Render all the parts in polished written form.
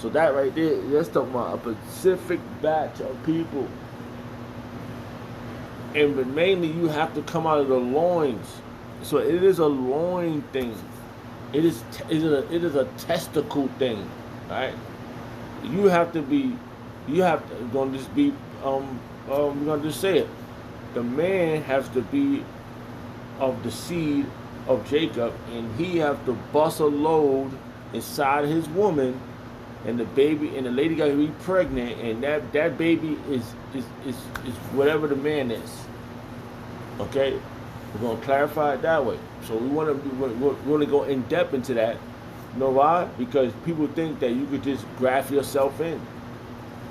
So that right there, that's talking about a specific batch of people. And but mainly you have to come out of the loins. So it is a loin thing. It is a testicle thing, right? You have to be, you have to gonna just be we're gonna just say it. The man has to be of the seed of Jacob, and he have to bust a load inside his woman, and the baby and the lady got to be pregnant, and that baby is whatever the man is. Okay, we're gonna clarify it that way. So we're gonna go in depth into that. You know why? Because people think that you could just graft yourself in.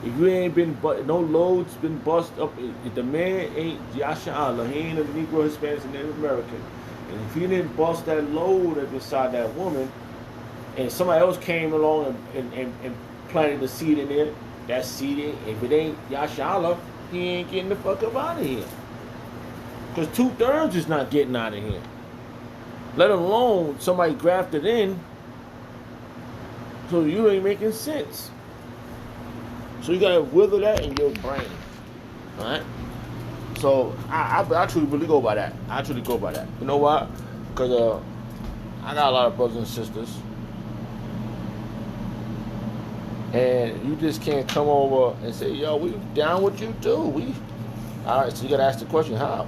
If you ain't been, but no loads been bust up. If the man ain't Yasha Allah, he ain't a Negro, Hispanic, and Native American, and if he didn't bust that load up inside that woman, and somebody else came along and planted the seed in there, that seed, if it ain't Yasha Allah, he ain't getting the fuck up out of here. Because 2/3 is not getting out of here. Let alone somebody grafted in, so you ain't making sense. So you gotta wither that in your brain, all right? So I truly really go by that. I truly go by that. You know why? Because I got a lot of brothers and sisters, and you just can't come over and say, "Yo, we down what you do." All right. So you gotta ask the question, how?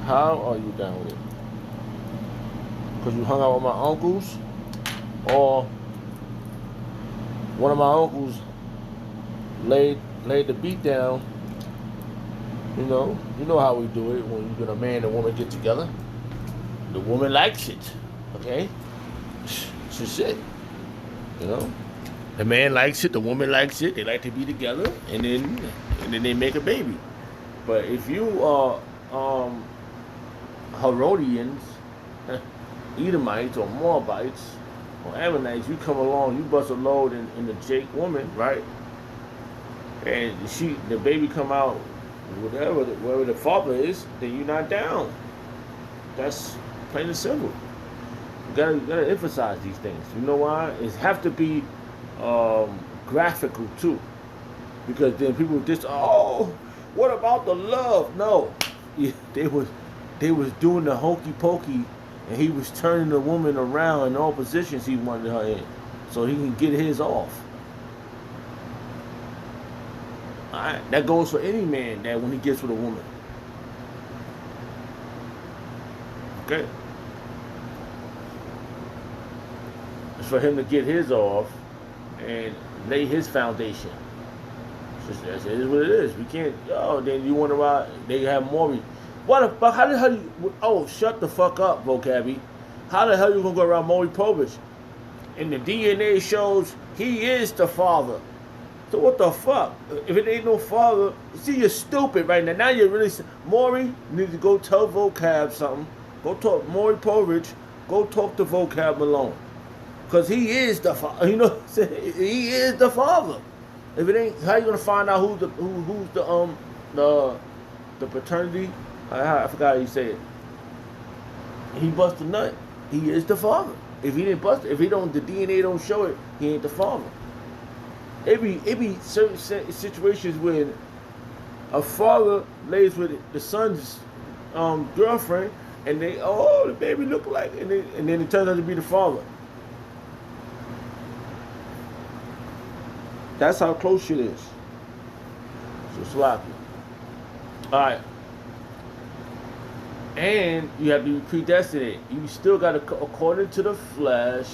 How are you down with it? Because you hung out with my uncles, or one of my uncles laid the beat down. You know how we do it when you get a man and woman get together. The woman likes it, okay? It's just it, you know. The man likes it, the woman likes it. They like to be together, and then they make a baby. But if you are Herodians, Edomites, or Moabites, or Ammonites, you come along, you bust a load in the Jake woman, right? And the baby come out, wherever the father is, then you're not down. That's plain and simple. You gotta emphasize these things. You know why? It have to be graphical too, because then people just, oh, what about the love? No, they was doing the hokey pokey, and he was turning the woman around in all positions he wanted her in, so he can get his off. All right, that goes for any man that when he gets with a woman. Okay, it's for him to get his off and lay his foundation. It is what it is. We can't. Oh, then you wonder why they have more. What the fuck? How the hell you? Oh, shut the fuck up, vocabby. How the hell you gonna go around Maury Povich? And the DNA shows he is the father. So what the fuck? If it ain't no father, see, you're stupid right now. Now you're really Maury. You need to go tell vocab something. Go talk Maury Povich. Go talk to vocab Malone, cause he is the father. You know, he is the father. If it ain't, how you gonna find out who's the paternity? I forgot how you say it. He bust a nut. He is the father. If he didn't bust it, if he don't, the DNA don't show it, he ain't the father. It be certain situations when a father lays with the son's girlfriend, and the baby look like, and then it turns out to be the father. That's how close shit is. So sloppy. All right. And you have to be predestinated. You still got to, according to the flesh,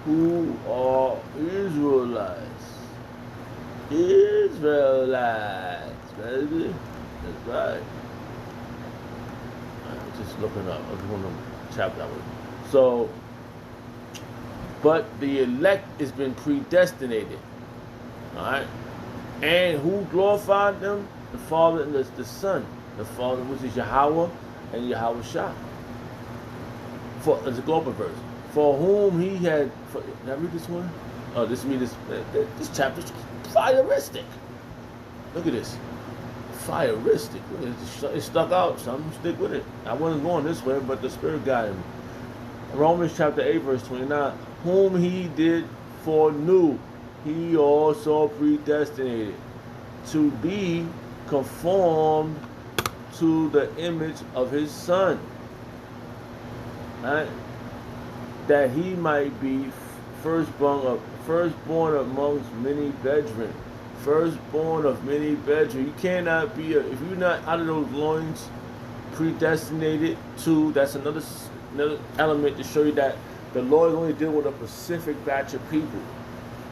who are Israelites. Israelites, baby. That's right. I'm just looking up. I'm going to chapter that way. So, but the elect has been predestinated. Alright? And who glorified them? The Father and the Son. The Father, which is Yahweh and Yahweh Shah. As a global verse. For whom he had. Did I read this one? Oh, this chapter's fireistic. Look at this. Fireistic. It stuck out, so I'm going to stick with it. I wasn't going this way, but the Spirit guided me. Romans chapter 8, verse 29. Whom he did foreknew, he also predestinated to be conformed to the image of his son, right? That he might be firstborn amongst many brethren. Firstborn of many brethren. You cannot be if you're not out of those loins predestinated to. That's another element to show you that the Lord is only dealing with a specific batch of people.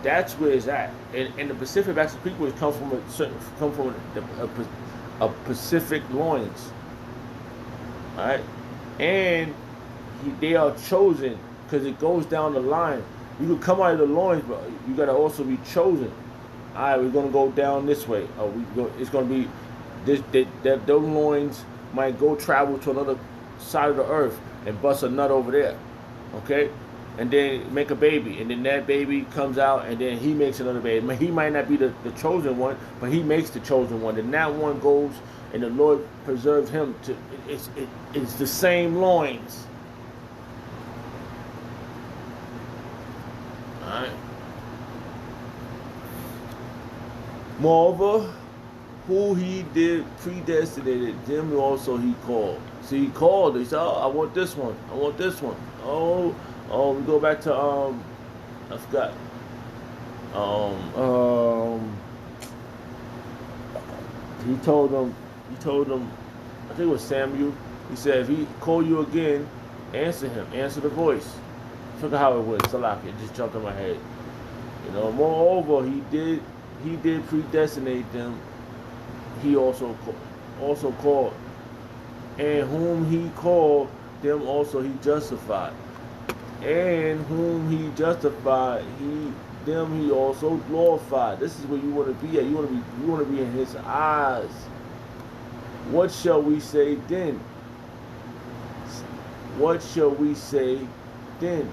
That's where it's at. And the specific batch of people come from a Pacific loins. All right, and they are chosen because it goes down the line. You can come out of the loins, but you gotta also be chosen. All right, we're gonna go down this way. It's gonna be this. Those loins might go travel to another side of the earth and bust a nut over there, okay, and then make a baby, and then that baby comes out, and then he makes another baby. He might not be the chosen one, but he makes the chosen one, and that one goes, and the Lord preserves him to. It's the same loins. All right. Moreover, who he did predestinated, them also he called. See, he called. He said, "Oh, I want this one. I want this one." Oh, we go back to I forgot. He told them. I think it was Samuel. He said, "If he call you again, answer him. Answer the voice." I forgot how it went. Salaki, it just jumped in my head. Moreover, he did predestinate them. He also called, and whom he called, them also he justified, and whom he justified, them he also glorified. This is where you want to be at. You want to be in his eyes. What shall we say then? What shall we say then?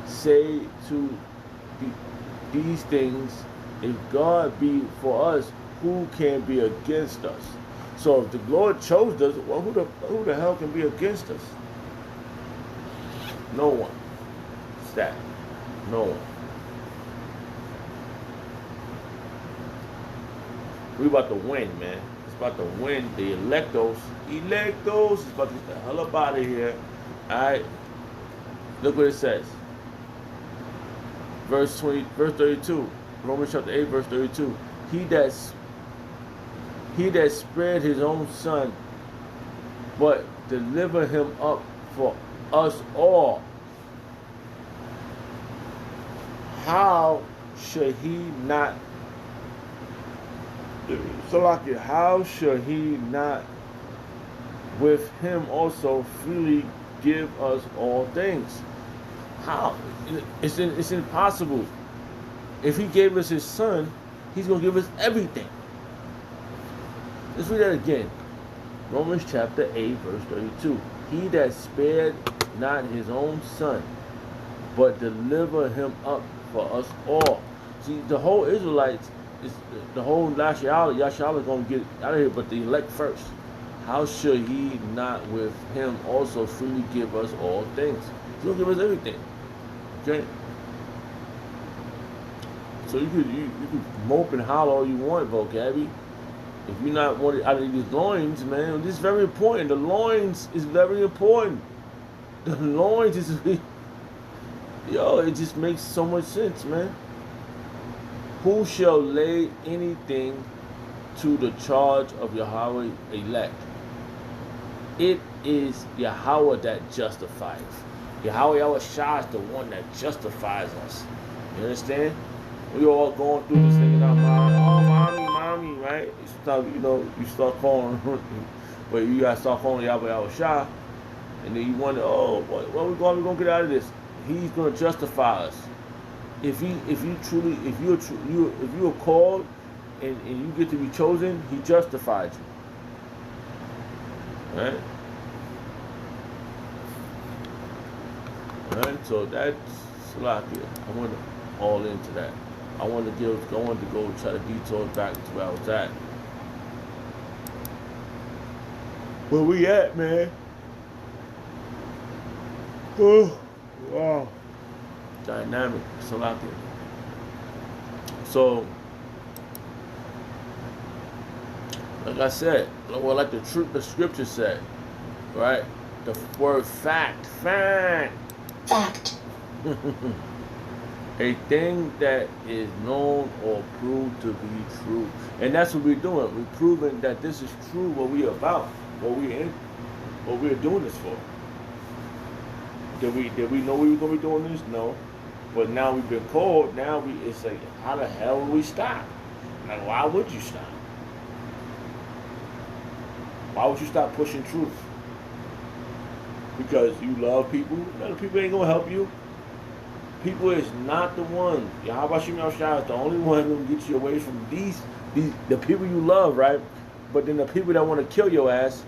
Say to these things, if God be for us, who can be against us? So if the Lord chose us, well, who the hell can be against us? No one. It's that. No one. We about to win, man. It's about to win. The electos is about to get the hell up out of here. Alright. Look what it says. Verse 32. Romans chapter 8, verse 32. He that spared his own son, but delivered him up for us all, how should he not with him also freely give us all things? How? It's impossible. If he gave us his son, he's going to give us everything. Let's read that again. Romans chapter 8, verse 32. He that spared not his own son, but delivered him up for us all. See, the whole Israelites, the whole Yashala is going to get out of here, but the elect first. How should he not with him also freely give us all things? He's going to give us everything. Okay? So you could mope and holler all you want, vocabby. If you're not wanted out of these loins, man, this is very important. The loins is very important. The loins is, it just makes so much sense, man. Who shall lay anything to the charge of Yahweh elect? It is Yahweh that justifies. Yahweh Shah is the one that justifies us. You understand? We all going through this thing in our mind. Oh, mommy, right? You start calling, but you gotta start calling Yahweh Shah, and then you wonder, what we gonna get out of this? He's gonna justify us. If you're called and you get to be chosen, he justified you. Right? Alright, so that's Salakia. I went all into that. I wanted to go try to detour back to where I was at. Where we at, man? Oh, wow. Dynamic. Salakia. So, like I said, well, like the scripture said, right? The word fact. A thing that is known or proved to be true. And that's what we're doing. We're proving that this is true, what we're about, what we're doing this for. Did we know we were gonna be doing this? No. But now we've been called, it's like, how the hell will we stop? Like, why would you stop? Why would you stop pushing truth? Because you love people? No, the people ain't gonna help you. People is not the one. Yahweh Shem Shah is the only one who can get you away from the people you love, right? But then the people that want to kill your ass,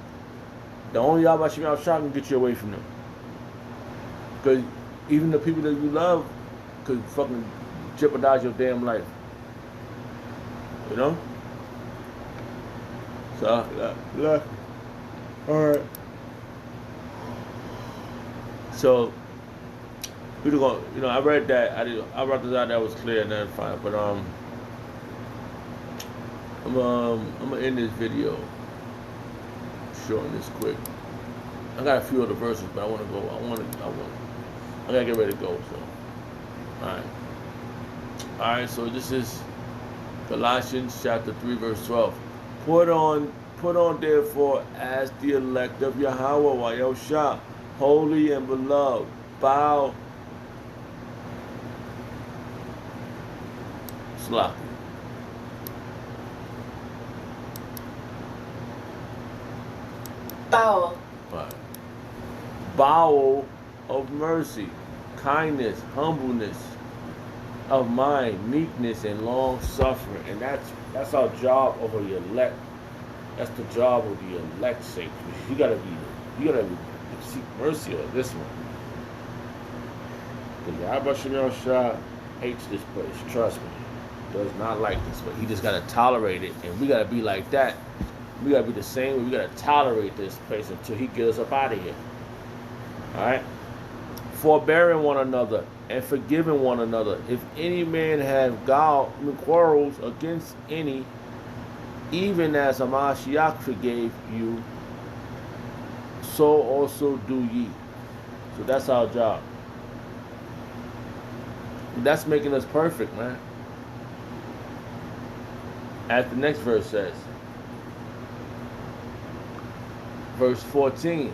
the only Yahweh Shem Shah can get you away from them. Because even the people that you love could fucking jeopardize your damn life. You know? So, alright. So, we're gonna, I read that. I brought this out. That was clear, and then fine. But I'm gonna end this video short and this quick. I got a few other verses, but I gotta get ready to go. So, all right. So this is Colossians chapter 3, verse 12. Put on therefore as the elect of Yahweh Yahshua, holy and beloved, bow. Sloppy. Bowel. Right. Bowel of mercy, kindness, humbleness of mind, meekness, and long suffering. And that's our job of the elect. That's the job of the elect saints. You gotta seek mercy on this one. Because Yahweh Shem Shah hates this place. Trust me. Does not like this, but he just gotta tolerate it, and we gotta be like that. We gotta be the same way. We gotta tolerate this place until he gets us up out of here. Alright? Forbearing one another and forgiving one another. If any man have quarrels against any, even as Hamashiach forgave you, so also do ye. So that's our job. That's making us perfect, man. As the next verse says, verse 14,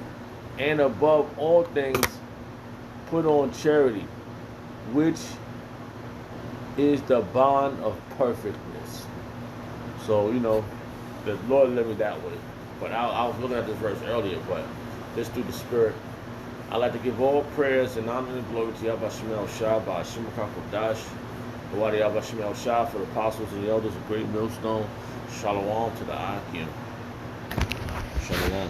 and above all things put on charity, which is the bond of perfectness. So, the Lord led me that way. But I was looking at this verse earlier, but just through the Spirit, I like to give all prayers and honor and glory to Yahweh Shem Shah by Hashem Kodash. Wadi Yahweh Shem Shah for the apostles and the elders of Great Millstone. Shalom to the Akim. Shalom.